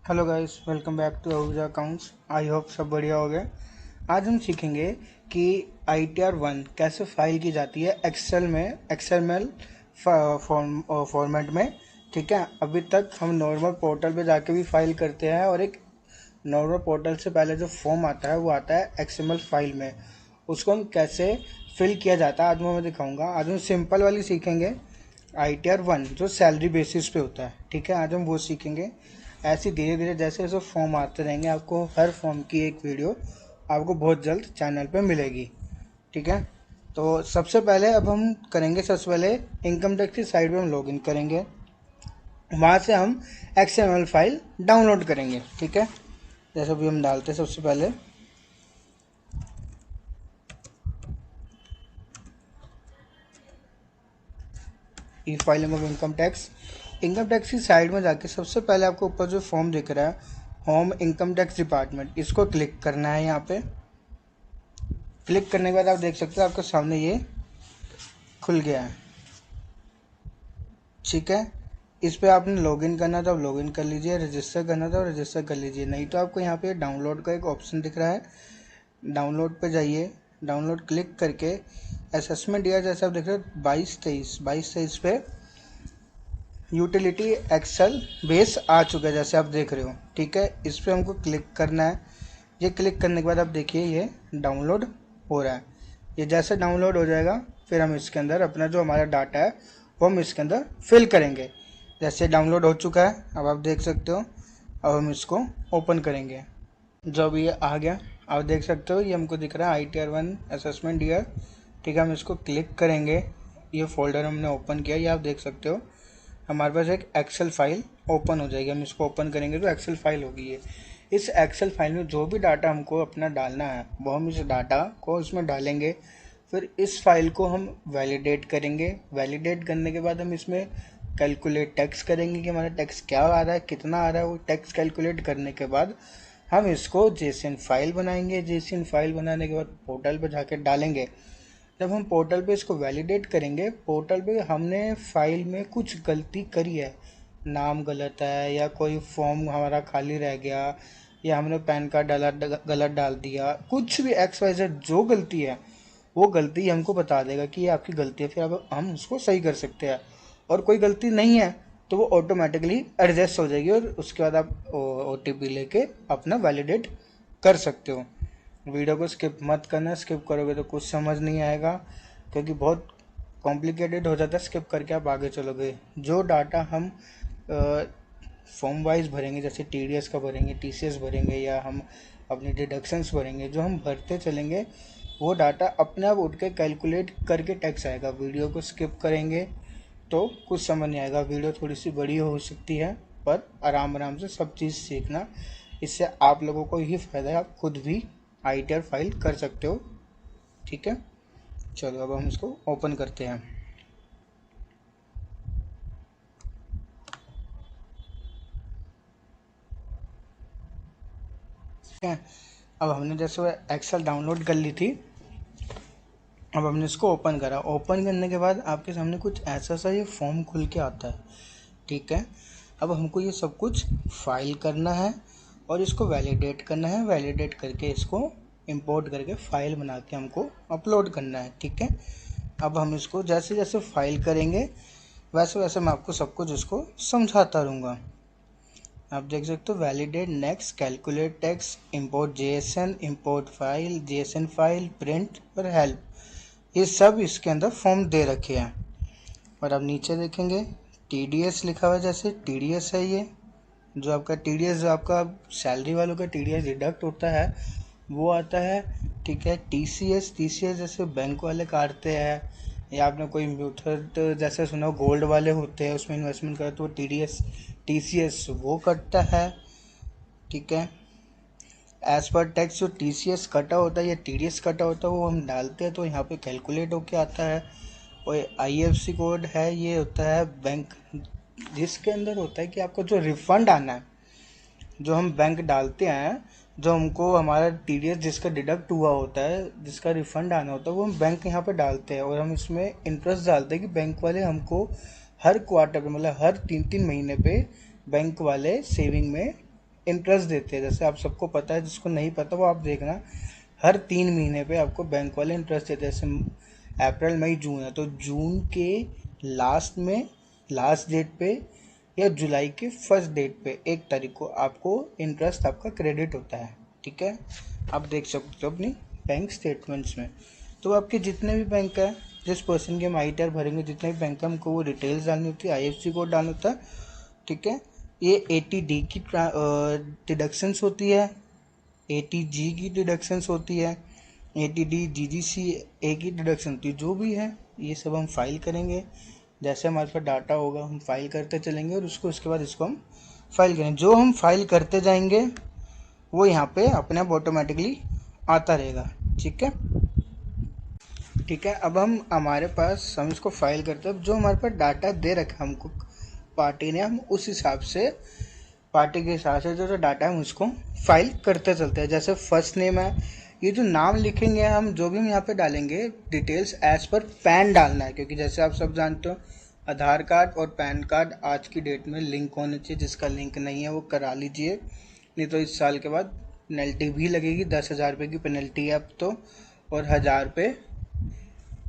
Hello guys, welcome back to Ahuja accounts. I hope सब बढ़िया हो गए। आज हम सीखेंगे कि ITR1 कैसे फाइल की जाती है एक्सेल में, XML फॉर्मेट में। ठीक है, अभी तक हम नॉर्मल पोर्टल पे जाके भी फाइल करते हैं और एक नॉर्मल पोर्टल से पहले जो फॉर्म आता है वो आता है XML फाइल में। उसको हम कैसे फिल किया जाता है आज मैं दिखाऊंगा। आज हम सिंपल वाली सीखेंगे, ITR1 जो सैलरी बेसिस पे होता है। ठीक है, आज हम वो सीखेंगे। ऐसे धीरे धीरे जैसे जैसे फॉर्म आते रहेंगे, आपको हर फॉर्म की एक वीडियो आपको बहुत जल्द चैनल पे मिलेगी। ठीक है, तो सबसे पहले अब हम करेंगे, सबसे पहले इनकम टैक्स की साइट पे हम लॉगिन करेंगे। वहाँ से हम XML फाइल डाउनलोड करेंगे। ठीक है, जैसे भी हम डालते हैं सबसे पहले ई फाइलिंग ऑफ इनकम टैक्स की साइड में जाके सबसे पहले आपको ऊपर जो फॉर्म दिख रहा है, होम इनकम टैक्स डिपार्टमेंट, इसको क्लिक करना है। यहाँ पे क्लिक करने के बाद आप देख सकते हो आपके सामने ये खुल गया है। ठीक है, इस पे आपने लॉगिन करना था, लॉगिन कर लीजिए। रजिस्टर करना था, रजिस्टर कर लीजिए। नहीं तो आपको यहाँ पे डाउनलोड का एक ऑप्शन दिख रहा है, डाउनलोड पे जाइए। डाउनलोड क्लिक करके असेसमेंट ईयर जैसे आप देख रहे हो 22-23 पे यूटिलिटी एक्सेल बेस आ चुका है, जैसे आप देख रहे हो। ठीक है, इस पर हमको क्लिक करना है। ये क्लिक करने के बाद आप देखिए ये डाउनलोड हो रहा है। ये जैसे डाउनलोड हो जाएगा फिर हम इसके अंदर अपना जो हमारा डाटा है वो हम इसके अंदर फिल करेंगे। जैसे डाउनलोड हो चुका है, अब आप देख सकते हो। अब हम इसको ओपन करेंगे। जब ये आ गया, आप देख सकते हो ये हमको दिख रहा है ITR1 असेसमेंट ईयर। ठीक है, हम इसको क्लिक करेंगे। ये फोल्डर हमने ओपन किया, ये आप देख सकते हो हमारे पास एक एक्सेल फाइल ओपन हो जाएगी। हम इसको ओपन करेंगे तो एक्सेल फाइल होगी ये। इस एक्सेल फाइल में जो भी डाटा हमको अपना डालना है वो हम इस डाटा को इसमें डालेंगे। फिर इस फाइल को हम वैलिडेट करेंगे। वैलिडेट करने के बाद हम इसमें कैलकुलेट टैक्स करेंगे कि हमारा टैक्स क्या आ रहा है, कितना आ रहा है। वो टैक्स कैलकुलेट करने के बाद हम इसको जेसन फाइल बनाएंगे। जेसन फाइल बनाने के बाद पोर्टल पर जाकर डालेंगे। जब हम पोर्टल पे इसको वैलिडेट करेंगे, पोर्टल पे हमने फाइल में कुछ गलती करी है, नाम गलत है या कोई फॉर्म हमारा खाली रह गया या हमने पैन कार्ड डाला गलत डाल दिया, कुछ भी XYZ जो गलती है वो गलती हमको बता देगा कि ये आपकी गलती है। फिर अब हम उसको सही कर सकते हैं। और कोई गलती नहीं है तो वो ऑटोमेटिकली एडजस्ट हो जाएगी और उसके बाद आप OTP लेके अपना वैलिडेट कर सकते हो। वीडियो को स्किप मत करना, स्किप करोगे तो कुछ समझ नहीं आएगा, क्योंकि बहुत कॉम्प्लिकेटेड हो जाता है। स्किप करके आप आगे चलोगे। जो डाटा हम फॉर्म वाइज भरेंगे, जैसे TDS का भरेंगे, TCS भरेंगे या हम अपनी डिडक्शंस भरेंगे, जो हम भरते चलेंगे वो डाटा अपने आप उठ के कैलकुलेट करके टैक्स आएगा। वीडियो को स्किप करेंगे तो कुछ समझ नहीं आएगा। वीडियो थोड़ी सी बड़ी हो सकती है, पर आराम आराम से सब चीज़ सीखना, इससे आप लोगों को ही फ़ायदा है। आप खुद भी ITR फाइल कर सकते हो। ठीक है, चलो अब हम इसको ओपन करते हैं। ठीक है, अब हमने जैसे एक्सेल डाउनलोड कर ली थी, अब हमने इसको ओपन करा। ओपन करने के बाद आपके सामने कुछ ऐसा सा ये फॉर्म खुल के आता है। ठीक है, अब हमको ये सब कुछ फाइल करना है और इसको वैलिडेट करना है। वैलिडेट करके इसको इंपोर्ट करके फाइल बना के हमको अपलोड करना है। ठीक है, अब हम इसको जैसे जैसे फाइल करेंगे वैसे वैसे मैं आपको सब कुछ इसको समझाता रहूँगा। आप देख सकते हो validate, next, calculate tax, import JSON, import file, JSON file, print और हेल्प, ये सब इसके अंदर फॉर्म दे रखे हैं। और अब नीचे देखेंगे TDS लिखा हुआ है, जैसे TDS है ये जो आपका TDS, जो आपका सैलरी वालों का TDS डिडक्ट होता है वो आता है। ठीक है, TCS जैसे बैंक वाले काटते हैं, या आपने कोई म्यूचुअल जैसे सुना गोल्ड वाले होते हैं उसमें इन्वेस्टमेंट करे तो TCS वो कटता है। ठीक है, एज पर टैक्स जो TCS कटा होता है या TDS कटा होता है वो हम डालते हैं तो यहाँ पे कैलकुलेट होके आता है। और IFSC कोड है, ये होता है बैंक, जिसके अंदर होता है कि आपको जो रिफंड आना है, जो हम बैंक डालते हैं, जो हमको हमारा TDS जिसका डिडक्ट हुआ होता है, जिसका रिफंड आना होता है, वो हम बैंक यहाँ पे डालते हैं। और हम इसमें इंटरेस्ट डालते हैं कि बैंक वाले हमको हर क्वार्टर पे, मतलब हर 3-3 महीने पे बैंक वाले सेविंग में इंटरेस्ट देते हैं। जैसे आप सबको पता है, जिसको नहीं पता वो आप देखना, हर 3 महीने पे आपको बैंक वाले इंटरेस्ट देते हैं। जैसे अप्रैल मई जून है, तो जून के लास्ट में, लास्ट डेट पे, या जुलाई के फर्स्ट डेट पे 1 तारीख को आपको इंटरेस्ट आपका क्रेडिट होता है। ठीक है, आप देख सकते हो अपनी बैंक स्टेटमेंट्स में। तो आपके जितने भी बैंक है, जिस पर्सन के हम ITR भरेंगे, जितने भी बैंक है, हमको वो डिटेल्स डालनी होती है, IFSC कोड डालना होता है। ठीक है, ये 80D की डिडक्शंस होती है, 80G की डिडक्शंस होती है, 80D GGCA की डिडक्शन होती है। जो भी है ये सब हम फाइल करेंगे। जैसे हमारे पास डाटा होगा हम फाइल करते चलेंगे, और उसके बाद इसको हम फाइल करेंगे। जो हम फाइल करते जाएंगे वो यहाँ पे अपने आप ऑटोमेटिकली आता रहेगा। ठीक है, ठीक है। अब हमारे पास हम इसको फाइल करते हैं। जो हमारे पास डाटा दे रखा है हमको पार्टी ने, हम उस हिसाब से, पार्टी के हिसाब से जो डाटा है हम उसको फाइल करते चलते हैं। जैसे फर्स्ट नेम है, ये जो नाम लिखेंगे हम, जो भी हम यहाँ पे डालेंगे डिटेल्स एज पर पैन डालना है, क्योंकि जैसे आप सब जानते हो आधार कार्ड और पैन कार्ड आज की डेट में लिंक होने चाहिए। जिसका लिंक नहीं है वो करा लीजिए, नहीं तो इस साल के बाद पेनल्टी भी लगेगी। 10,000 रुपये की पेनल्टी है अब तो, और 1,000 रुपये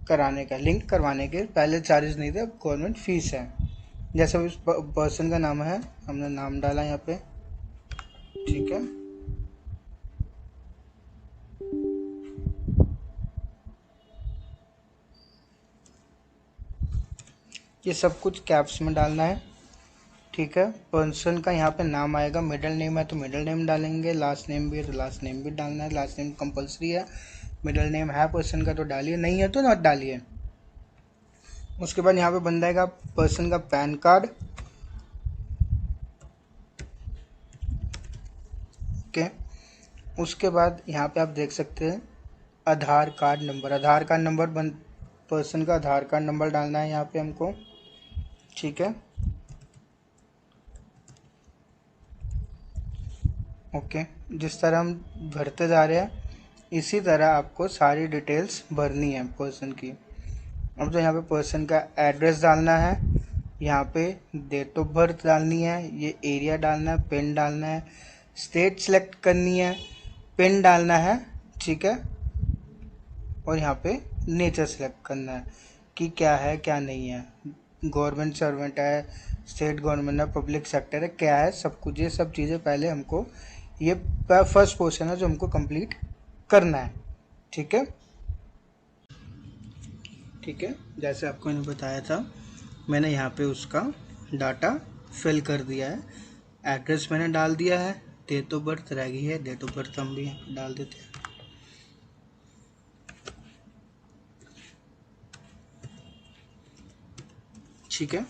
कराने का, लिंक करवाने के। पहले चार्जेस नहीं थे, अब गवर्नमेंट फीस है। जैसे उस पर्सन का नाम है, हमने नाम डाला यहाँ पे। ठीक है, ये सब कुछ कैप्स में डालना है। ठीक है, पर्सन का यहाँ पे नाम आएगा, मिडिल नेम है तो मिडिल नेम डालेंगे, लास्ट नेम भी है तो लास्ट नेम भी डालना है। लास्ट नेम कंपलसरी है, मिडिल नेम है पर्सन का तो डालिए, नहीं है तो नॉट डालिए। उसके बाद यहाँ पे बन जाएगा पर्सन का पैन कार्ड। ओके, उसके बाद यहाँ पे आप देख सकते हैं आधार कार्ड नंबर। आधार कार्ड नंबर पर्सन का आधार कार्ड नंबर डालना है यहाँ पे हमको। ठीक है, ओके। जिस तरह हम भरते जा रहे हैं इसी तरह आपको सारी डिटेल्स भरनी है पर्सन की। अब तो यहाँ पे पर्सन का एड्रेस डालना है, यहाँ पे डेट ऑफ बर्थ डालनी है, ये एरिया डालना है, पिन डालना है, स्टेट सेलेक्ट करनी है, पिन डालना है। ठीक है, और यहाँ पे नेचर सेलेक्ट करना है कि क्या है क्या नहीं है, गवर्नमेंट सर्वेंट है, स्टेट गवर्नमेंट है, पब्लिक सेक्टर है, क्या है, सब कुछ। ये सब चीज़ें पहले हमको, ये फर्स्ट पोर्शन है जो हमको कंप्लीट करना है। ठीक है, ठीक है। जैसे आपको मैंने बताया था, मैंने यहाँ पे उसका डाटा फिल कर दिया है। एड्रेस मैंने डाल दिया है, डेट ऑफ बर्थ रह गई है, डेट ऑफ बर्थ हम भी डाल देते हैं। ठीक है,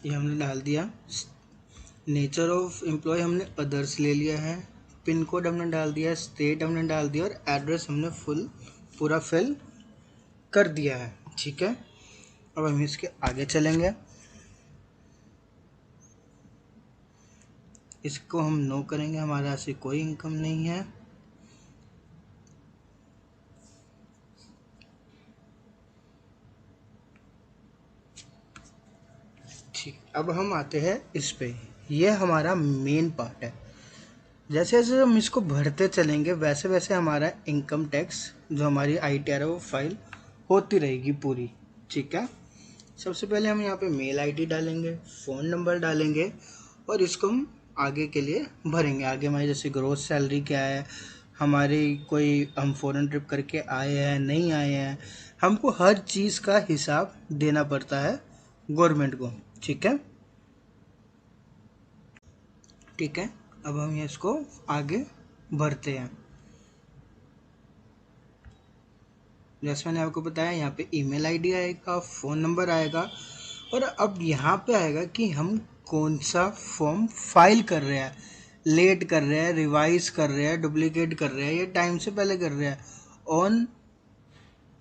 ये हमने डाल दिया। नेचर ऑफ एम्प्लॉय हमने अदर्स ले लिया है, पिन कोड हमने डाल दिया, स्टेट हमने डाल दिया, और एड्रेस हमने पूरा फिल कर दिया है। ठीक है, अब हम इसके आगे चलेंगे। इसको हम नो करेंगे, हमारे से कोई इनकम नहीं है। ठीक, अब हम आते हैं इस पे। ये हमारा मेन पार्ट है। जैसे जैसे हम इसको भरते चलेंगे वैसे वैसे हमारा इनकम टैक्स जो हमारी ITR है वो फाइल होती रहेगी पूरी। ठीक है, सबसे पहले हम यहाँ पे मेल ID डालेंगे, फ़ोन नंबर डालेंगे, और इसको हम आगे के लिए भरेंगे। आगे हमारी जैसे ग्रोस सैलरी क्या है, हमारी कोई हम फॉरेन ट्रिप करके आए हैं नहीं आए हैं, हमको हर चीज़ का हिसाब देना पड़ता है गवर्नमेंट को। ठीक है, ठीक है। अब हम ये इसको आगे भरते हैं। जैसे मैंने आपको बताया, यहाँ पे ईमेल ID आएगा, फ़ोन नंबर आएगा, और अब यहाँ पे आएगा कि हम कौन सा फॉर्म फाइल कर रहे हैं, लेट कर रहे हैं, रिवाइज कर रहे हैं, डुप्लीकेट कर रहे हैं, या टाइम से पहले कर रहे हैं।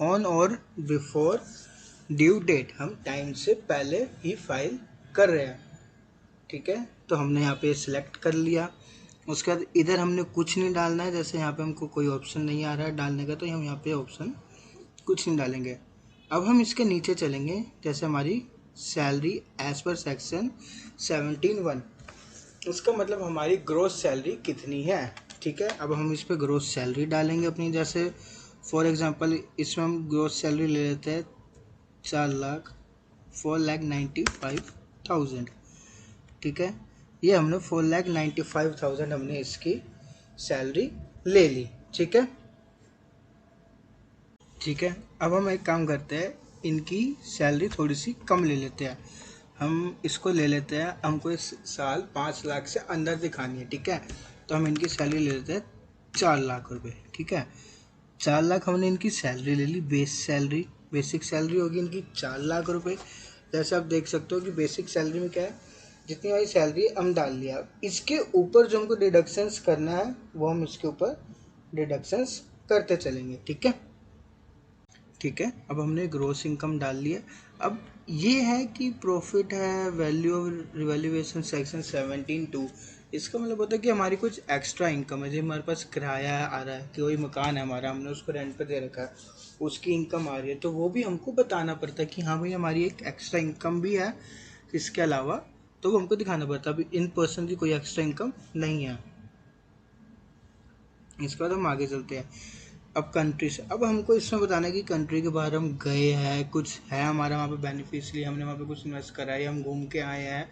ऑन और बिफोर ड्यू डेट, हम टाइम से पहले ही फाइल कर रहे हैं। ठीक है, तो हमने यहाँ पे सिलेक्ट कर लिया। उसके बाद इधर हमने कुछ नहीं डालना है। जैसे यहाँ पे हमको कोई ऑप्शन नहीं आ रहा है डालने का, तो हम यहाँ पे ऑप्शन कुछ नहीं डालेंगे। अब हम इसके नीचे चलेंगे। जैसे हमारी सैलरी एज पर सेक्शन 17(1), उसका मतलब हमारी ग्रोस सैलरी कितनी है। ठीक है, अब हम इस पे ग्रोस सैलरी डालेंगे अपनी। जैसे फॉर एग्जांपल इसमें हम ग्रोस सैलरी ले लेते हैं 4,00,000, 4,95,000। ठीक है, ये हमने 4,95,000 हमने इसकी सैलरी ले ली। ठीक है, ठीक है, अब हम एक काम करते हैं, इनकी सैलरी थोड़ी सी कम ले लेते हैं। हम इसको ले लेते हैं, हमको इस साल 5 लाख से अंदर दिखानी है। ठीक है, तो हम इनकी सैलरी ले लेते हैं 4 लाख रुपए। ठीक है, 4 लाख हमने इनकी सैलरी ले ली, बेसिक सैलरी होगी इनकी 4 लाख रुपए। जैसे आप देख सकते हो कि बेसिक सैलरी में क्या है, जितनी हमारी सैलरी हम डाल लिया, इसके ऊपर जो हमको डिडक्शंस करना है वो हम इसके ऊपर डिडक्शंस करते चलेंगे। ठीक है, ठीक है, अब हमने ग्रोस इनकम डाल लिया। अब ये है कि प्रॉफिट है, वैल्यू रिवैल्यूएशन सेक्शन 17(2). इसका मतलब होता है कि हमारी कुछ एक्स्ट्रा इनकम है, जो हमारे पास किराया आ रहा है, कि कोई मकान है हमारा, हमने उसको रेंट पे दे रखा है, उसकी इनकम आ रही है, तो वो भी हमको बताना पड़ता है कि हाँ भाई हमारी एक एक्स्ट्रा इनकम भी है इसके अलावा, तो वो हमको दिखाना पड़ता है। अभी इन पर्सन की कोई एक्स्ट्रा इनकम नहीं है। इसके बाद हम आगे चलते हैं। अब कंट्री से, अब हमको इसमें बताना है कि कंट्री के बाहर हम गए हैं, कुछ है हमारा वहाँ पे बेनिफिशियरी, हमने वहाँ पे कुछ इन्वेस्ट करा है, हम घूम के आए हैं,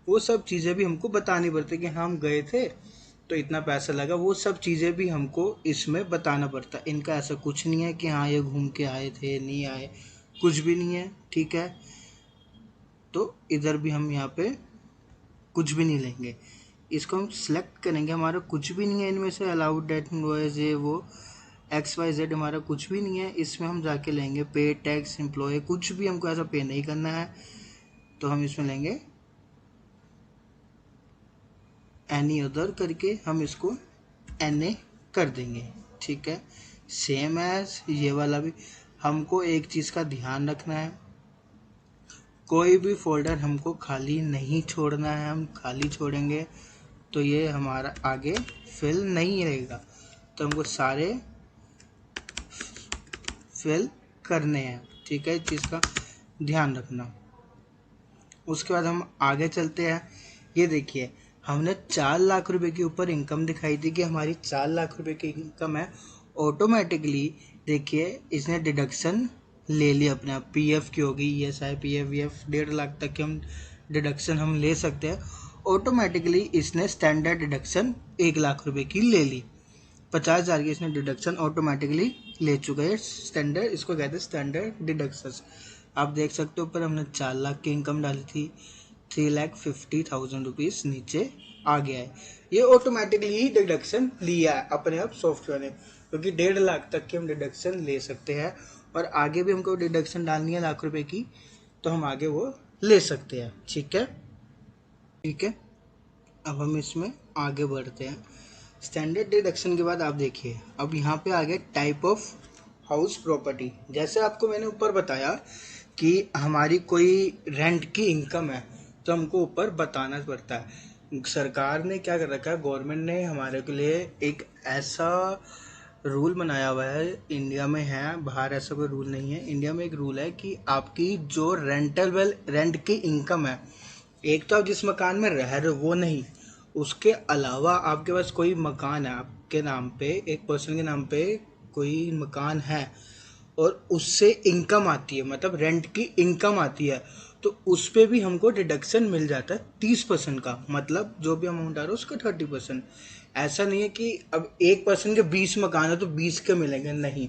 वो सब चीज़ें भी हमको बतानी पड़ती है कि हाँ हम गए थे तो इतना पैसा लगा, वो सब चीज़ें भी हमको इसमें बताना पड़ता है। इनका ऐसा कुछ नहीं है कि हाँ ये घूम के आए थे, नहीं आए, कुछ भी नहीं है। ठीक है, तो इधर भी हम यहाँ पे कुछ भी नहीं लेंगे, इसको हम सिलेक्ट करेंगे, हमारा कुछ भी नहीं है इनमें से, अलाउड डेट इनवॉइस ये वो XYZ हमारा कुछ भी नहीं है। इसमें हम जाके लेंगे पे टैक्स एम्प्लॉय, कुछ भी हमको ऐसा पे नहीं करना है, तो हम इसमें लेंगे एनी अदर करके, हम इसको NA कर देंगे। ठीक है, सेम एज ये वाला भी। हमको एक चीज़ का ध्यान रखना है, कोई भी फोल्डर हमको खाली नहीं छोड़ना है, हम खाली छोड़ेंगे तो ये हमारा आगे फिल नहीं रहेगा, तो हमको सारे फिल करने हैं। ठीक है, इस चीज़ का ध्यान रखना। उसके बाद हम आगे चलते हैं। ये देखिए, हमने 4 लाख रुपए के ऊपर इनकम दिखाई थी कि हमारी 4 लाख रुपए की इनकम है। ऑटोमेटिकली देखिए इसने डिडक्शन ले लिया अपने आप, PF की होगी, ESI PF VF 1.5 लाख तक की हम डिडक्शन हम ले सकते हैं। ऑटोमेटिकली इसने स्टैंडर्ड डिडक्शन 1 लाख रुपए की ले ली, 50,000 की इसने डिडक्शन ऑटोमेटिकली ले चुका है। स्टैंडर्ड, इसको कहते हैं स्टैंडर्ड डिडक्शंस। आप देख सकते हो ऊपर हमने 4 लाख की इनकम डाली थी, 3,50,000 रुपीज़ नीचे आ गया है। ये ऑटोमेटिकली ही डिडक्शन लिया है अपने आप सॉफ्टवेयर ने, क्योंकि 1.5 लाख तक की हम डिडक्शन ले सकते हैं, और आगे भी हमको डिडक्शन डालनी है लाख रुपए की, तो हम आगे वो ले सकते हैं। ठीक है, ठीक है, अब हम इसमें आगे बढ़ते हैं। स्टैंडर्ड डिडक्शन के बाद आप देखिए, अब यहाँ पे आ गए टाइप ऑफ हाउस प्रॉपर्टी। जैसे आपको मैंने ऊपर बताया कि हमारी कोई रेंट की इनकम है तो हमको ऊपर बताना पड़ता है। सरकार ने क्या कर रखा है, गवर्नमेंट ने हमारे के लिए एक ऐसा रूल बनाया हुआ है, इंडिया में है, बाहर ऐसा कोई रूल नहीं है, इंडिया में एक रूल है कि आपकी जो रेंट की इनकम है, एक तो आप जिस मकान में रह रहे हो वो नहीं, उसके अलावा आपके पास कोई मकान है, आपके नाम पे, एक पर्सन के नाम पे कोई मकान है और उससे इनकम आती है, मतलब रेंट की इनकम आती है, तो उस पर भी हमको डिडक्शन मिल जाता है 30% का, मतलब जो भी अमाउंट आ रहा है उसका 30%। ऐसा नहीं है कि अब एक पर्सन के 20 मकान है तो 20 के मिलेंगे, नहीं।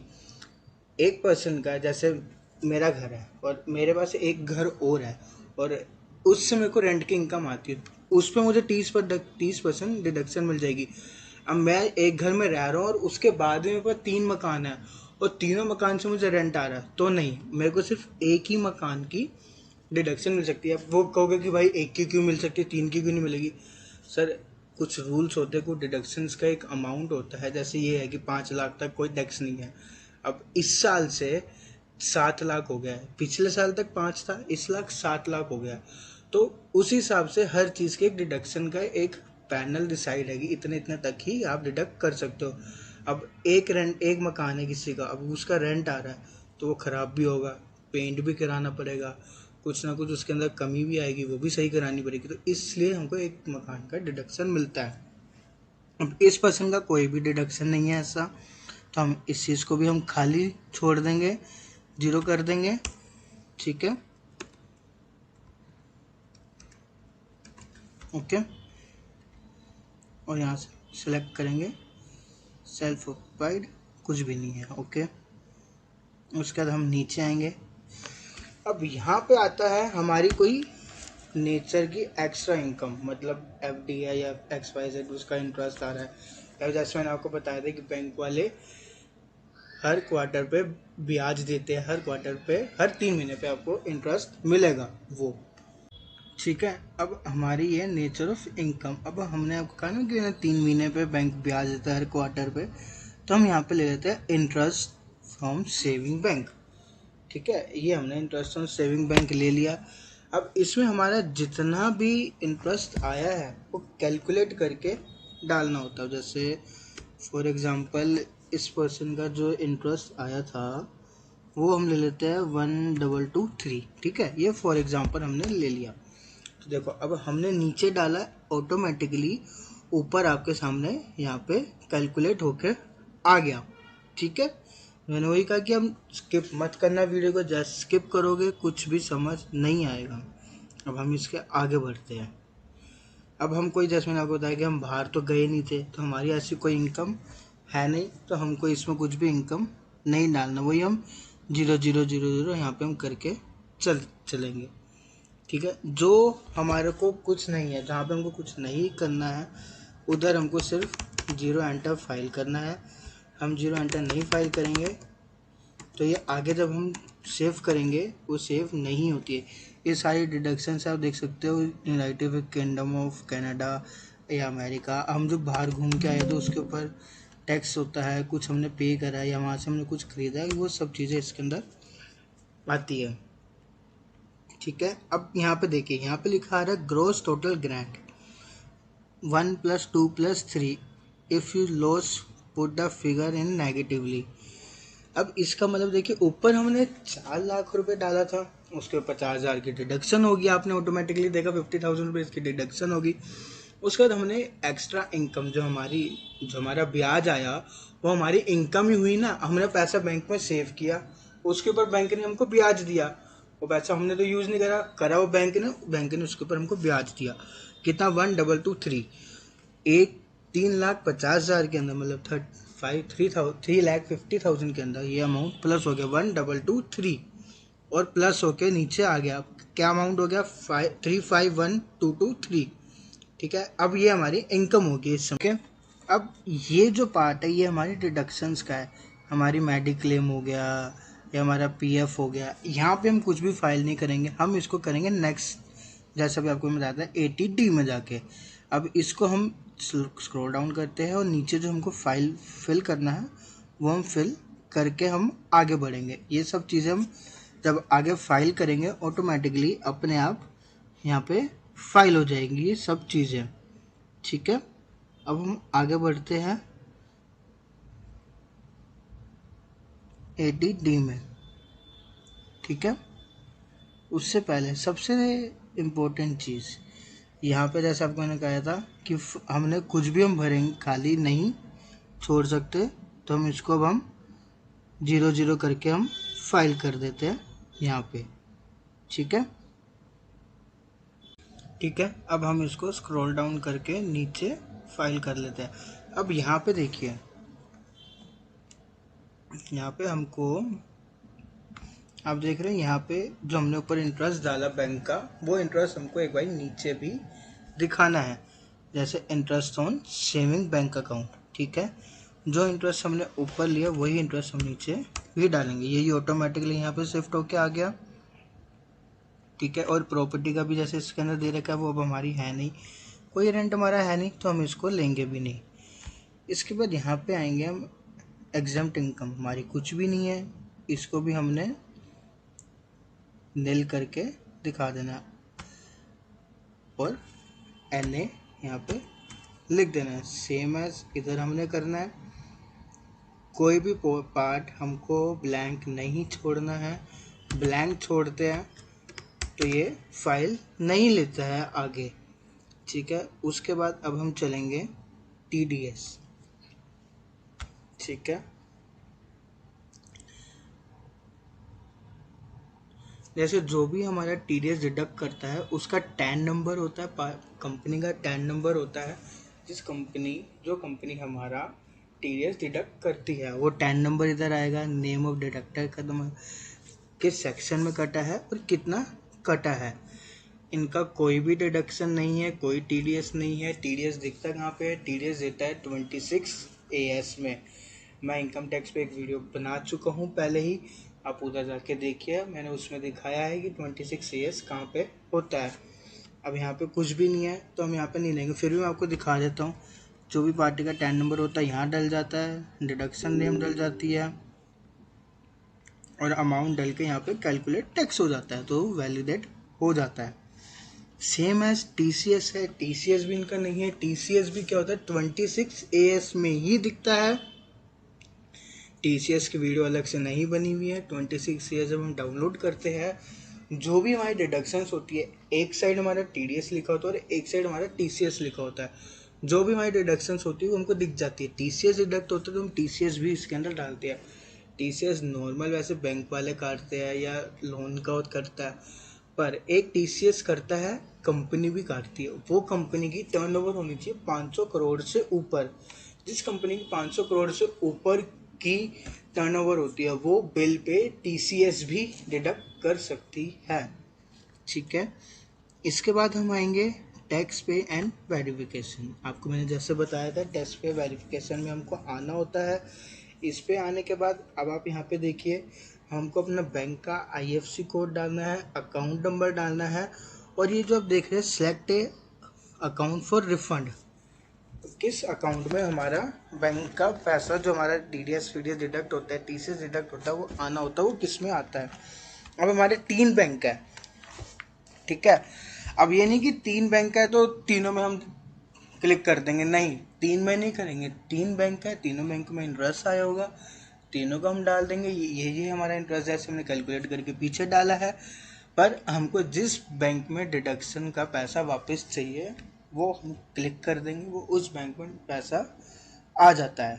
एक पर्सन का, जैसे मेरा घर है और मेरे पास एक घर और है, और उससे मेरे को रेंट की इनकम आती है, उस पर मुझे 30% डिडक्शन मिल जाएगी। अब मैं एक घर में रह रहा हूँ और उसके बाद में मेरे पास 3 मकान है और तीनों मकान से मुझे रेंट आ रहा है, तो नहीं, मेरे को सिर्फ एक ही मकान की डिडक्शन मिल सकती है। अब वो कहोगे कि भाई एक की क्यों मिल सकती है, 3 की क्यों नहीं मिलेगी? सर, कुछ रूल्स होते हैं, कुछ डिडक्शंस का एक अमाउंट होता है। जैसे ये है कि 5 लाख तक कोई टैक्स नहीं है। अब इस साल से 7 लाख हो गया है, पिछले साल तक 5 था, इस लाख 7 लाख हो गया, तो उस हिसाब से हर चीज़ के एक डिडक्शन का एक पैनल डिसाइड है कि इतने इतने तक ही आप डिडक्ट कर सकते हो। अब एक मकान है किसी का, अब उसका रेंट आ रहा है तो वो ख़राब भी होगा, पेंट भी कराना पड़ेगा, कुछ ना कुछ उसके अंदर कमी भी आएगी, वो भी सही करानी पड़ेगी, तो इसलिए हमको एक मकान का डिडक्शन मिलता है। अब इस पर्सन का कोई भी डिडक्शन नहीं है ऐसा, तो हम इस चीज़ को भी हम खाली छोड़ देंगे, जीरो कर देंगे। ठीक है, ओके, और यहाँ से सेलेक्ट करेंगे सेल्फ ऑक्युपाइड, कुछ भी नहीं है। ओके, उसके बाद हम नीचे आएंगे। अब यहाँ पे आता है हमारी कोई नेचर की एक्स्ट्रा इनकम, मतलब एफडी है या XYZ, उसका इंटरेस्ट आ रहा है, या जैसे मैंने आपको बताया था कि बैंक वाले हर क्वार्टर पे ब्याज देते हैं, हर क्वार्टर पे हर 3 महीने पे आपको इंटरेस्ट मिलेगा वो। ठीक है, अब हमारी ये नेचर ऑफ इनकम। अब हमने आपको कहा ना कि 3 महीने पे बैंक ब्याज देता है हर क्वार्टर पे, तो हम यहाँ पे ले लेते हैं इंटरेस्ट फ्रॉम सेविंग बैंक। ठीक है, ये हमने इंटरेस्ट फ्रॉम सेविंग बैंक ले लिया। अब इसमें हमारा जितना भी इंटरेस्ट आया है वो कैलकुलेट करके डालना होता है। जैसे फॉर एग्जांपल इस पर्सन का जो इंटरेस्ट आया था वो हम ले लेते हैं 1223। ठीक है, ये फॉर एग्जांपल हमने ले लिया। तो देखो अब हमने नीचे डाला, ऑटोमेटिकली ऊपर आपके सामने यहाँ पे कैलकुलेट होके आ गया। ठीक है, मैंने वही कहा कि हम स्किप मत करना वीडियो को, जैसे स्किप करोगे कुछ भी समझ नहीं आएगा। अब हम इसके आगे बढ़ते हैं। अब हम कोई, जैसे मैंने आपको बताया कि हम बाहर तो गए नहीं थे, तो हमारी ऐसी कोई इनकम है नहीं, तो हमको इसमें कुछ भी इनकम नहीं डालना, वही हम 0 0 0 0 यहाँ पे हम करके चलेंगे। ठीक है, जो हमारे को कुछ नहीं है, जहाँ पे हमको कुछ नहीं करना है उधर हमको सिर्फ 0 एंटर फाइल करना है। हम 0 एंटर नहीं फाइल करेंगे तो ये आगे जब हम सेव करेंगे वो सेव नहीं होती है। ये सारी डिडक्शन से आप देख सकते हो, यूनाइटेड किंगडम ऑफ कनाडा या अमेरिका, हम जो बाहर घूम के आए तो उसके ऊपर टैक्स होता है, कुछ हमने पे करा है या वहाँ से हमने कुछ खरीदा है, वो सब चीज़ें इसके अंदर आती है। ठीक है, अब यहाँ पे देखिए, यहाँ पे लिखा आ रहा है gross total grant 1 + 2 + 3 if you loss put the figure in negatively. अब इसका मतलब देखिए, ऊपर हमने 4 लाख रुपए डाला था, उसके 50,000 की डिडक्शन होगी, आपने ऑटोमेटिकली देखा 50,000 रुपये इसकी डिडक्शन होगी। उसके बाद हमने एक्स्ट्रा इनकम जो हमारा ब्याज आया वो हमारी इनकम ही हुई ना, हमने पैसा बैंक में सेव किया, उसके ऊपर बैंक ने हमको ब्याज दिया, वो पैसा हमने तो यूज़ नहीं करा वो बैंक ने उसके ऊपर हमको ब्याज दिया। कितना? 1223, 3,50,000 के अंदर, मतलब 3,50,000 के अंदर ये अमाउंट प्लस हो गया 1223, और प्लस होके नीचे आ गया, क्या अमाउंट हो गया? 351,223। ठीक है, अब ये हमारी इनकम होगी इस समय। अब ये जो पार्ट है ये हमारी डिडक्शंस का है, हमारी मेडिक्लेम हो गया या हमारा पीएफ हो गया, यहाँ पे हम कुछ भी फाइल नहीं करेंगे, हम इसको करेंगे नेक्स्ट, जैसा भी आपको मैं बताया था 80D में जाके। अब इसको हम स्क्रॉल डाउन करते हैं और नीचे जो हमको फाइल फिल करना है वो हम फिल करके हम आगे बढ़ेंगे। ये सब चीज़ें हम जब आगे फाइल करेंगे ऑटोमेटिकली अपने आप यहाँ पे फाइल हो जाएंगी ये सब चीज़ें। ठीक है, अब हम आगे बढ़ते हैं 80D में। ठीक है, उससे पहले सबसे इम्पोर्टेंट चीज़ यहाँ पे, जैसे आपको मैंने कहा था कि हमने कुछ भी हम भरेंगे खाली नहीं छोड़ सकते, तो हम इसको अब हम 0 0 करके हम फाइल कर देते हैं यहाँ पे। ठीक है, ठीक है, अब हम इसको स्क्रॉल डाउन करके नीचे फाइल कर लेते हैं। अब यहाँ पे देखिए, यहाँ पे हमको, आप देख रहे हैं यहाँ पे जो हमने ऊपर इंटरेस्ट डाला बैंक का, वो इंटरेस्ट हमको एक बार नीचे भी दिखाना है, जैसे interest on saving bank account. ठीक है, जो इंटरेस्ट हमने ऊपर लिया वही इंटरेस्ट हम नीचे भी डालेंगे, यही ऑटोमेटिकली यहाँ पे शिफ्ट होके आ गया। ठीक है, और प्रॉपर्टी का भी जैसे इसके अंदर दे रखा है वो अब हमारी है नहीं, कोई रेंट हमारा है नहीं, तो हम इसको लेंगे भी नहीं। इसके बाद यहाँ पे आएंगे हम, एग्जम्प्ट इनकम हमारी कुछ भी नहीं है, इसको भी हमने नील करके दिखा देना और NA यहाँ पे लिख देना है, सेम एज इधर हमने करना है। कोई भी पार्ट हमको ब्लैंक नहीं छोड़ना है, ब्लैंक छोड़ते हैं तो ये फाइल नहीं लेता है आगे। ठीक है, उसके बाद अब हम चलेंगे TDS। ठीक है, जैसे जो भी हमारा TDS डिडक्ट करता है उसका टैन नंबर होता है, कंपनी का टैन नंबर होता है। जो कंपनी हमारा TDS डिडक्ट करती है वो टैन नंबर इधर आएगा, नेम ऑफ डिडक्टर कदम किस सेक्शन में कटा है और कितना कटा है। इनका कोई भी डिडक्शन नहीं है, कोई TDS नहीं है। TDS दिखता कहाँ पे है? TDS देता है 26 AS में। मैं इनकम टैक्स पे एक वीडियो बना चुका हूँ पहले ही, आप उधर जाके देखिए, मैंने उसमें दिखाया है कि 26 AS कहाँ पे होता है। अब यहाँ पे कुछ भी नहीं है तो हम यहाँ पे नहीं लेंगे, फिर भी मैं आपको दिखा देता हूँ। जो भी पार्टी का टैन नंबर होता है यहाँ डल जाता है, डिडक्शन नेम डल जाती है और अमाउंट डल के यहाँ पे कैलकुलेट टैक्स हो जाता है, तो वैलिडेट हो जाता है। सेम एज TCS है, TCS भी इनका नहीं है। TCS भी क्या होता है? 26 AS में ही दिखता है। TCS की वीडियो अलग से नहीं बनी हुई है। 26 AS जब हम डाउनलोड करते हैं, जो भी हमारी डिडक्शंस होती है, एक साइड हमारा TDS लिखा होता है और एक साइड हमारा TCS लिखा होता है। जो भी हमारी डिडक्शंस होती है वो हमको दिख जाती है। TCS डिडक्ट होता है तो हम TCS भी इसके अंदर डालते हैं। TCS नॉर्मल वैसे बैंक वाले काटते हैं या लोन का करता है, पर एक TCS करता है, कंपनी भी काटती है। वो कंपनी की टर्नओवर होनी चाहिए 500 करोड़ से ऊपर। जिस कंपनी की 500 करोड़ से ऊपर की टर्नओवर होती है वो बिल पे TCS भी डिडक्ट कर सकती है। ठीक है, इसके बाद हम आएंगे टैक्स पे एंड वेरिफिकेशन। आपको मैंने जैसे बताया था टैक्स पे वेरिफिकेशन में हमको आना होता है। इस पे आने के बाद अब आप यहाँ पे देखिए, हमको अपना बैंक का IFSC कोड डालना है, अकाउंट नंबर डालना है, और ये जो आप देख रहे हैं सिलेक्ट अकाउंट फॉर रिफंड, किस अकाउंट में हमारा बैंक का पैसा जो हमारा TDS डिडक्ट होता है, TCS डिडक्ट होता है, वो आना होता है, वो किस में आता है। अब हमारे 3 बैंक है। ठीक है, अब ये नहीं कि 3 बैंक है तो तीनों में हम क्लिक कर देंगे, नहीं, 3 में नहीं करेंगे। 3 बैंक है, तीनों बैंक में इंटरेस्ट आया होगा, तीनों को हम डाल देंगे। ये हमारा इंटरेस्ट जैसे हमने कैलकुलेट करके पीछे डाला है, पर हमको जिस बैंक में डिडक्शन का पैसा वापस चाहिए वो हम क्लिक कर देंगे, वो उस बैंक में पैसा आ जाता है।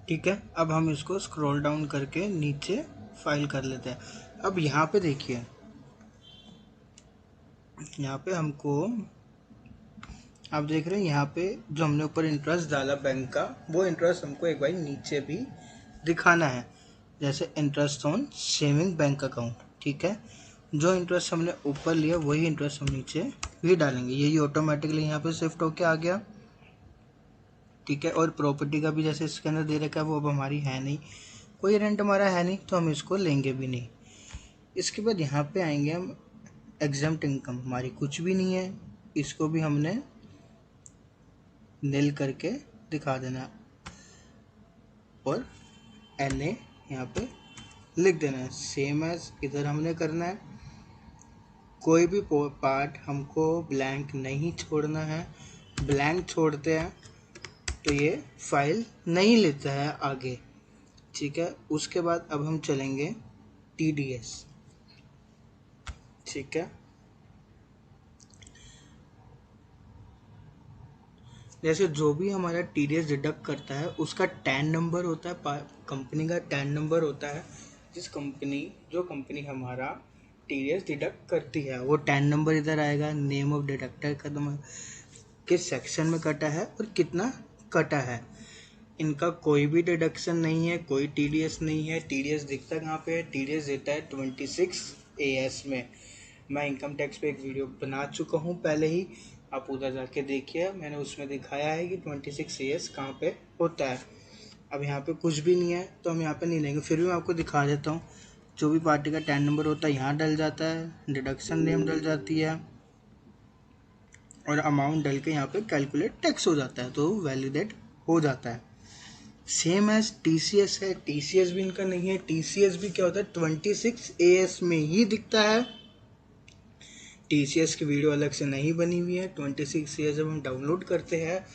ठीक है, अब हम इसको स्क्रॉल डाउन करके नीचे फाइल कर लेते हैं। अब यहाँ पे देखिए, यहाँ पे हमको आप देख रहे हैं, यहाँ पे जो हमने ऊपर इंटरेस्ट डाला बैंक का, वो इंटरेस्ट हमको एक बार नीचे भी दिखाना है, जैसे interest on saving bank account. ठीक है, जो इंटरेस्ट हमने ऊपर लिया वही इंटरेस्ट हम नीचे भी डालेंगे। यही ऑटोमेटिकली यहाँ पे शिफ्ट होके आ गया। ठीक है, और प्रॉपर्टी का भी जैसे इसके अंदर दे रखा है वो अब हमारी है नहीं, कोई रेंट हमारा है नहीं, तो हम इसको लेंगे भी नहीं। इसके बाद यहाँ पे आएंगे हम, एग्जम्प्ट इनकम हमारी कुछ भी नहीं है, इसको भी हमने नील करके दिखा देना और NA यहाँ पे लिख देना है। सेम एज इधर हमने करना है, कोई भी पार्ट हमको ब्लैंक नहीं छोड़ना है। ब्लैंक छोड़ते हैं तो ये फाइल नहीं लेता है आगे। ठीक है, उसके बाद अब हम चलेंगे TDS। ठीक है, जैसे जो भी हमारा TDS डिडक्ट करता है उसका टैन नंबर होता है, कंपनी का टैन नंबर होता है। जो कंपनी हमारा TDS डिडक्ट करती है वो टैन नंबर इधर आएगा, नेम ऑफ डिडक्टर कदम किस सेक्शन में कटा है और कितना कटा है। इनका कोई भी डिडक्शन नहीं है, कोई TDS नहीं है। TDS दिखता कहाँ पे है? TDS देता है 26 AS में। मैं इनकम टैक्स पे एक वीडियो बना चुका हूँ पहले ही, आप उधर जाके देखिए, मैंने उसमें दिखाया है कि 26 AS कहाँ पे होता है। अब यहाँ पे कुछ भी नहीं है तो हम यहाँ पे नहीं लेंगे, फिर भी मैं आपको दिखा देता हूँ। जो भी पार्टी का टैन नंबर होता है यहाँ डल जाता है, डिडक्शन नेम डल जाती है और अमाउंट डल के यहाँ पे कैलकुलेट टैक्स हो जाता है, तो वैलिडेट हो जाता है। सेम एज TCS है, TCS भी इनका नहीं है। TCS भी क्या होता है? 26 AS में ही दिखता है। TCS की वीडियो अलग से नहीं बनी हुई है। 26 AS जब हम डाउनलोड करते हैं,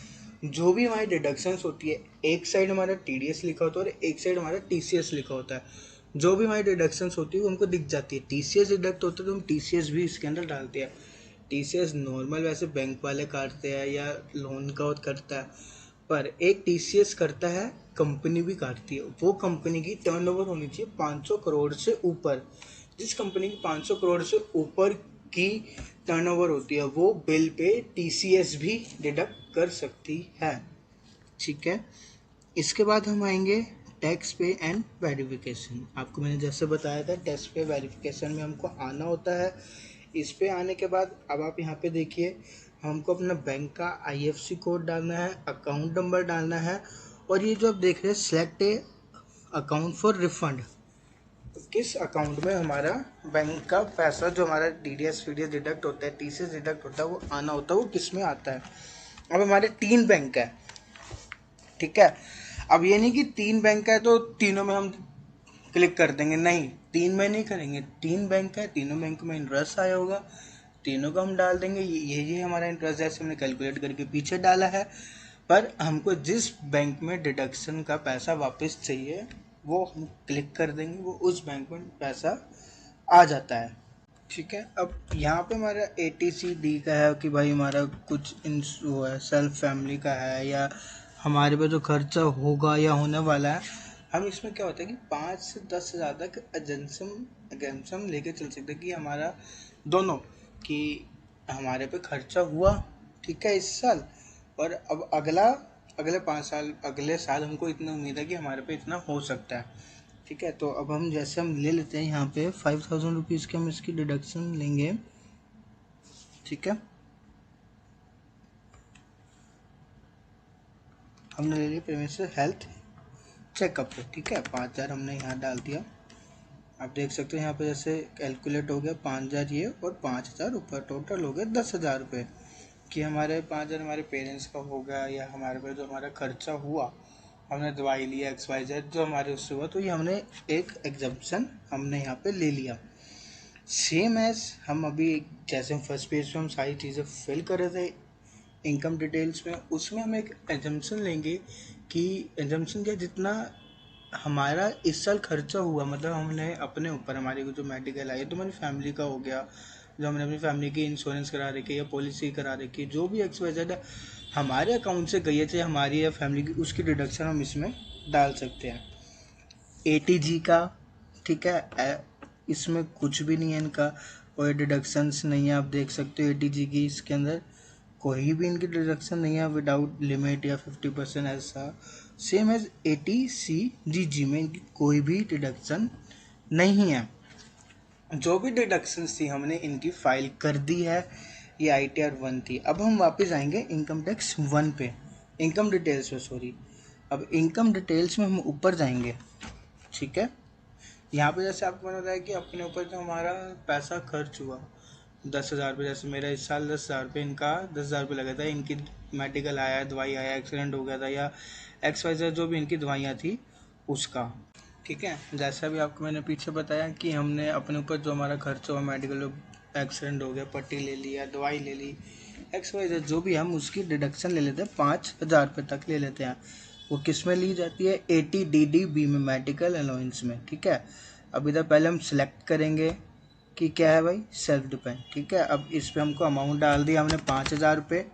जो भी हमारी डिडक्शंस होती है, एक साइड हमारा TDS लिखा होता है और एक साइड हमारा TCS लिखा होता है। जो भी हमारी डिडक्शंस होती है वो हमको दिख जाती है। टीसीएस डिडक्ट होता है तो हम टीसीएस भी इसके अंदर डालते हैं। टीसीएस नॉर्मल वैसे बैंक वाले काटते हैं या लोन का करता है, पर एक टीसीएस करता है कंपनी भी काटती है। वो कंपनी की टर्नओवर होनी चाहिए 500 करोड़ से ऊपर। जिस कंपनी की 500 करोड़ से ऊपर की टर्नओवर होती है वो बिल पे टीसीएस भी डिडक्ट कर सकती है। ठीक है, इसके बाद हम आएंगे टैक्स पे एंड वेरिफिकेशन। आपको मैंने जैसे बताया था टैक्स पे वेरिफिकेशन में हमको आना होता है। इस पे आने के बाद अब आप यहाँ पे देखिए, हमको अपना बैंक का आईएफएससी कोड डालना है, अकाउंट नंबर डालना है, और ये जो आप देख रहे हैं select A account for refund, किस अकाउंट में हमारा बैंक का पैसा जो हमारा डीडीएस फीडीएस डिडक्ट होता है, टीसीएस डिडक्ट होता है, वो आना होता है, वो किस में आता है। अब हमारे 3 बैंक है, ठीक है। अब ये नहीं कि 3 बैंक है तो तीनों में हम क्लिक कर देंगे, नहीं 3 में नहीं करेंगे। 3 बैंक है, तीनों बैंक में इंटरेस्ट आया होगा, तीनों को हम डाल देंगे। ये हमारा इंटरेस्ट जैसे हमने कैलकुलेट करके पीछे डाला है, पर हमको जिस बैंक में डिडक्शन का पैसा वापस चाहिए वो हम क्लिक कर देंगे, वो उस बैंक में पैसा आ जाता है। ठीक है, अब यहाँ पे हमारा ATCD का है कि भाई हमारा कुछ वो है सेल्फ फैमिली का है, या हमारे पे जो खर्चा होगा या होने वाला है। हम इसमें क्या होता है कि 5 से 10 हज़ार तक एग्जाम्पशन लेके चल सकते हैं कि हमारा दोनों कि हमारे पे खर्चा हुआ, ठीक है, इस साल, और अब अगले 5 साल अगले साल हमको इतना उम्मीद है कि हमारे पे इतना हो सकता है। ठीक है, तो अब हम जैसे हम ले लेते हैं यहाँ पे 5000 रुपीज़ के हम इसकी डिडक्शन लेंगे। ठीक है, हमने ले लिया प्रीमियम हेल्थ चेकअप पे। ठीक है, 5000 हमने यहाँ डाल दिया। आप देख सकते हो यहाँ पे जैसे कैलकुलेट हो गया 5000 ये और 5000 ऊपर, टोटल हो गया 10,000 रुपये। कि हमारे 5000 हमारे पेरेंट्स का हो गया, या हमारे पे जो हमारा खर्चा हुआ, हमने दवाई लिया XYZ जो हमारे उससे हुआ, तो ये हमने एक एग्जाम्पशन हमने यहाँ पे ले लिया। सेम एज हम अभी जैसे फर्स्ट पेज पे हम सारी चीज़ें फिल कर रहे थे इनकम डिटेल्स में, उसमें हम एक एजम्पशन लेंगे कि एजम्पशन क्या, जितना हमारा इस साल खर्चा हुआ, मतलब हमने अपने ऊपर हमारी जो मेडिकल आई तो हमारी फैमिली का हो गया, जो हमने अपनी फैमिली की इंश्योरेंस करा रखी है या पॉलिसी करा रखी है, जो भी XYZ है हमारे अकाउंट से गई है, चाहे हमारी या फैमिली की, उसकी डिडक्शन हम इसमें डाल सकते हैं। ATG का, ठीक है, इसमें कुछ भी नहीं है, इनका कोई डिडक्शंस नहीं है। आप देख सकते हो ATG की इसके अंदर कोई भी इनकी डिडक्शन नहीं है विदाउट लिमिट या 50% ऐसा। सेम एज ATCGG में इनकी कोई भी डिडक्शन नहीं है। जो भी डिडक्शंस थी हमने इनकी फाइल कर दी है, ये ITR 1 थी। अब हम वापस आएंगे इनकम टैक्स 1 पे, इनकम डिटेल्स पे, सॉरी। अब इनकम डिटेल्स में हम ऊपर जाएंगे। ठीक है, यहाँ पे जैसे आपको मैंने बताया कि अपने ऊपर जो हमारा पैसा खर्च हुआ 10,000 रुपये, जैसे मेरा इस साल 10,000 रुपये, इनका 10,000 रुपये लगा था, इनकी मेडिकल आया, दवाई आया, एक्सीडेंट हो गया था, या XYZ जो भी इनकी दवाइयाँ थी उसका। ठीक है, जैसा भी आपको मैंने पीछे बताया कि हमने अपने ऊपर जो हमारा खर्च हुआ, मेडिकल एक्सीडेंट हो गया, पट्टी ले लिया, दवाई ले ली, XYZ जो भी, हम उसकी डिडक्शन ले लेते हैं 5,000 रुपये तक ले लेते हैं। वो किस में ली जाती है, ATDDB में, मेडिकल अलाउंस में। ठीक है, अब इधर पहले हम सिलेक्ट करेंगे कि क्या है भाई, सेल्फ डिपेंड। ठीक है, अब इस पर हमको अमाउंट डाल दिया हमने 5,000 रुपये,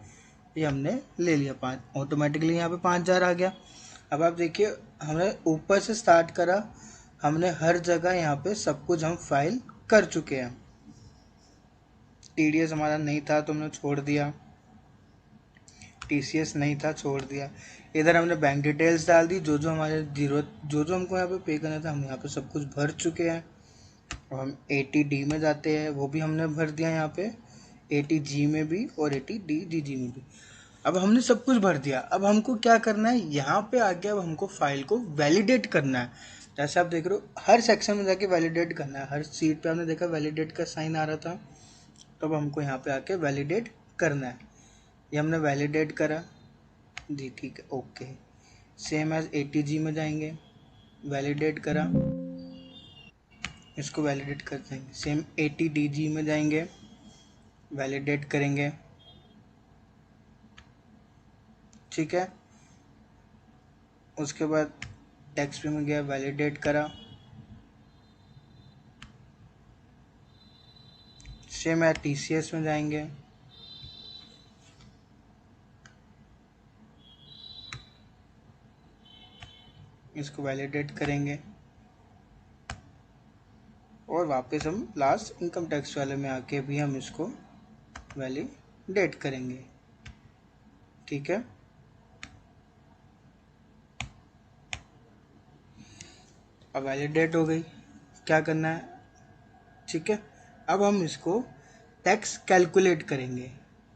ये हमने ले लिया 5, ऑटोमेटिकली यहाँ पे 5,000 आ गया। अब आप देखिए हमने ऊपर से स्टार्ट करा, हमने हर जगह यहाँ पे सब कुछ हम फाइल कर चुके हैं। TDS हमारा नहीं था तो हमने छोड़ दिया, TCS नहीं था छोड़ दिया। इधर हमने बैंक डिटेल्स डाल दी, जो जो हमारे जरूरत, जो जो हमको यहाँ पे पे करना था हम यहाँ पे सब कुछ भर चुके हैं। और हम ATD में जाते हैं, वो भी हमने भर दिया यहाँ पे, ATG में भी और ATDGG में भी। अब हमने सब कुछ भर दिया, अब हमको क्या करना है, यहाँ पे आके अब हमको फाइल को वैलिडेट करना है। जैसे आप देख रहे हो हर सेक्शन में जाके वैलिडेट करना है, हर सीट पे आपने देखा वैलिडेट का साइन आ रहा था, तो अब हमको यहाँ पे आके वैलिडेट करना है। ये हमने वैलिडेट करा जी, ठीक है, ओके। सेम एज ATG में जाएंगे, वैलिडेट करा, इसको वैलिडेट कर देंगे। सेम ATDG में जाएंगे, वैलिडेट करेंगे। ठीक है, उसके बाद टैक्स पे में गया, वैलिडेट करा, सेम है, TCS में जाएंगे, इसको वैलिडेट करेंगे और वापस हम लास्ट इनकम टैक्स वाले में आके भी हम इसको वैलिडेट करेंगे। ठीक है, अब वैलिडेट हो गई, क्या करना है, ठीक है। अब हम इसको टैक्स कैलकुलेट करेंगे,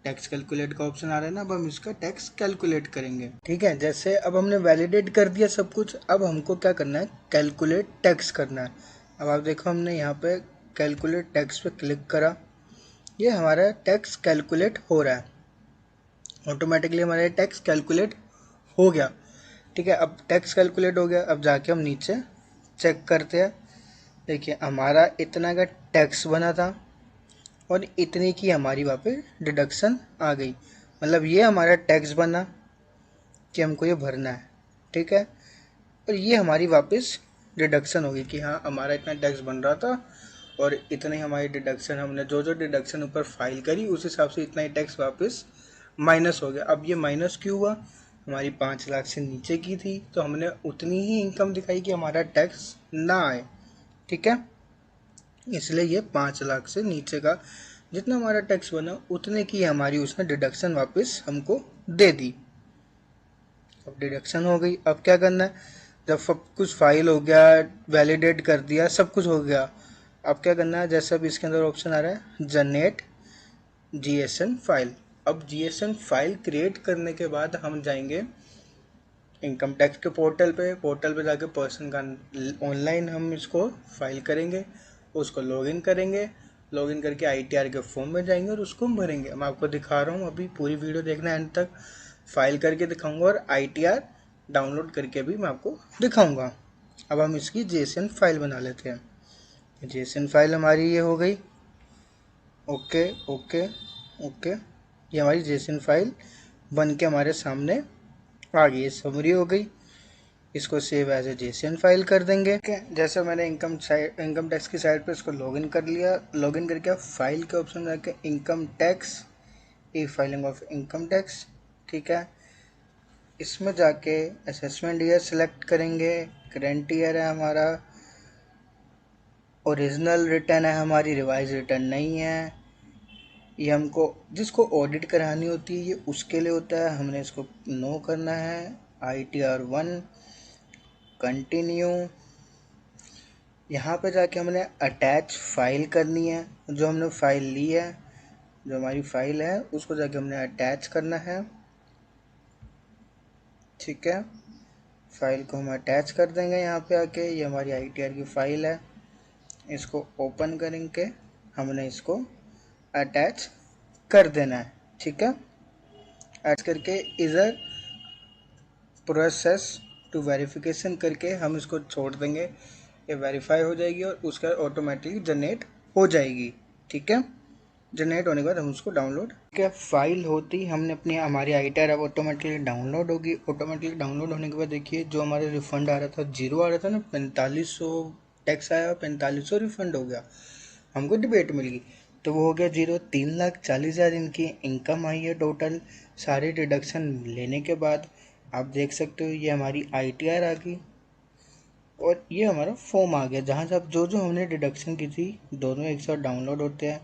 टैक्स कैलकुलेट का ऑप्शन आ रहा है ना, अब हम इसका टैक्स कैलकुलेट करेंगे। ठीक है, जैसे अब हमने वैलिडेट कर दिया सब कुछ, अब हमको क्या करना है, कैलकुलेट टैक्स करना है। अब आप देखो हमने यहाँ पे कैलकुलेट टैक्स पे क्लिक करा, ये हमारा टैक्स कैलकुलेट हो रहा है, ऑटोमेटिकली हमारा टैक्स कैलकुलेट हो गया। ठीक है, अब टैक्स कैलकुलेट हो गया, अब जाके हम नीचे चेक करते हैं। देखिए हमारा इतना का टैक्स बना था और इतनी की हमारी वहाँ पे डिडक्शन आ गई, मतलब ये हमारा टैक्स बना कि हमको ये भरना है। ठीक है, और ये हमारी वापस डिडक्शन होगी कि हाँ हमारा इतना टैक्स बन रहा था और इतनी हमारी डिडक्शन, हमने जो जो डिडक्शन ऊपर फाइल करी उस हिसाब से इतना ही टैक्स वापस माइनस हो गया। अब ये माइनस क्यों हुआ, हमारी 5 लाख से नीचे की थी तो हमने उतनी ही इनकम दिखाई कि हमारा टैक्स ना आए। ठीक है, इसलिए ये 5 लाख से नीचे का जितना हमारा टैक्स बना उतने की हमारी उसने डिडक्शन वापस हमको दे दी। अब डिडक्शन हो गई, अब क्या करना है, जब सब कुछ फाइल हो गया, वैलिडेट कर दिया, सब कुछ हो गया, अब क्या करना है, जैसे अब इसके अंदर ऑप्शन आ रहा है जनरेट GSN फाइल। अब GSN फाइल क्रिएट करने के बाद हम जाएंगे इनकम टैक्स के पोर्टल पे जाके पर्सन का ऑनलाइन हम इसको फाइल करेंगे, उसको लॉगिन करेंगे, लॉगिन करके ITR के फॉर्म में जाएंगे और उसको हम भरेंगे। मैं आपको दिखा रहा हूँ, अभी पूरी वीडियो देखना एंड तक, फाइल करके दिखाऊंगा और ITR डाउनलोड करके भी मैं आपको दिखाऊंगा। अब हम इसकी JSN फाइल बना लेते हैं। JSN फाइल हमारी ये हो गई, ओके ओके ओके, ये हमारी JSN फाइल बन के हमारे सामने आ गई, समरी हो गई। इसको save as a JSN file कर देंगे। जैसे मैंने इनकम टैक्स की साइड पे इसको लॉगिन कर लिया, लॉगिन करके फाइल के ऑप्शन में जाके income tax, E filing of income tax. ठीक है, इसमें जाके असेसमेंट ईयर सेलेक्ट करेंगे, करेंट ईयर है हमारा, ओरिजिनल रिटर्न है हमारी, रिवाइज रिटर्न नहीं है। ये हमको जिसको ऑडिट करानी होती है ये उसके लिए होता है, हमने इसको नो करना है। ITR 1 कंटिन्यू, यहाँ पे जाके हमने अटैच फाइल करनी है, जो हमने फाइल ली है, जो हमारी फाइल है उसको जाके हमने अटैच करना है। ठीक है, फाइल को हम अटैच कर देंगे यहाँ पे आके, ये हमारी ITR की फाइल है, इसको ओपन करेंगे, हमने इसको अटैच कर देना है। ठीक है, अटैच करके इधर प्रोसेस टू वेरिफिकेशन करके हम इसको छोड़ देंगे, ये वेरीफाई हो जाएगी और उसका ऑटोमेटिकली जनरेट हो जाएगी। ठीक है, जनरेट होने के बाद हम उसको डाउनलोड, क्या फाइल होती हमने अपनी हमारी ITR अब ऑटोमेटिकली डाउनलोड होगी। ऑटोमेटिकली डाउनलोड होने के बाद देखिए जो हमारे रिफंड आ रहा था, जीरो आ रहा था ना, 4500 टैक्स आया, 4500 रिफंड हो गया, हमको डिबेट मिल गई, तो वो हो गया जीरो। 3,40,000 इनकी इनकम आई है टोटल, सारी डिडक्शन लेने के बाद। आप देख सकते हो ये हमारी ITR आ गई और ये हमारा फॉर्म आ गया, जहाँ से अब जो जो हमने डिडक्शन की थी दोनों एक साथ डाउनलोड होते हैं।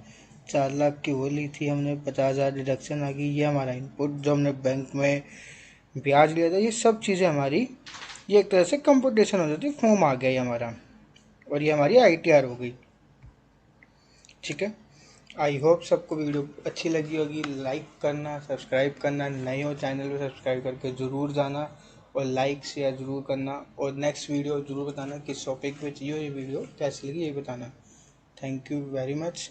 4 लाख की वो ली थी हमने, 50,000 डिडक्शन आ गई, ये हमारा इनपुट जो हमने बैंक में ब्याज लिया था, ये सब चीज़ें हमारी ये एक तरह से कंप्यूटेशन हो जाती, फॉर्म आ गया ये हमारा, और ये हमारी ITR हो गई। ठीक है, आई होप सबको वीडियो अच्छी लगी होगी। लाइक करना, सब्सक्राइब करना, नए हो चैनल पे सब्सक्राइब करके ज़रूर जाना और लाइक शेयर ज़रूर करना, और नेक्स्ट वीडियो ज़रूर बताना किस टॉपिक पे चाहिए, ये वीडियो कैसी लगी ये बताना। Thank you very much.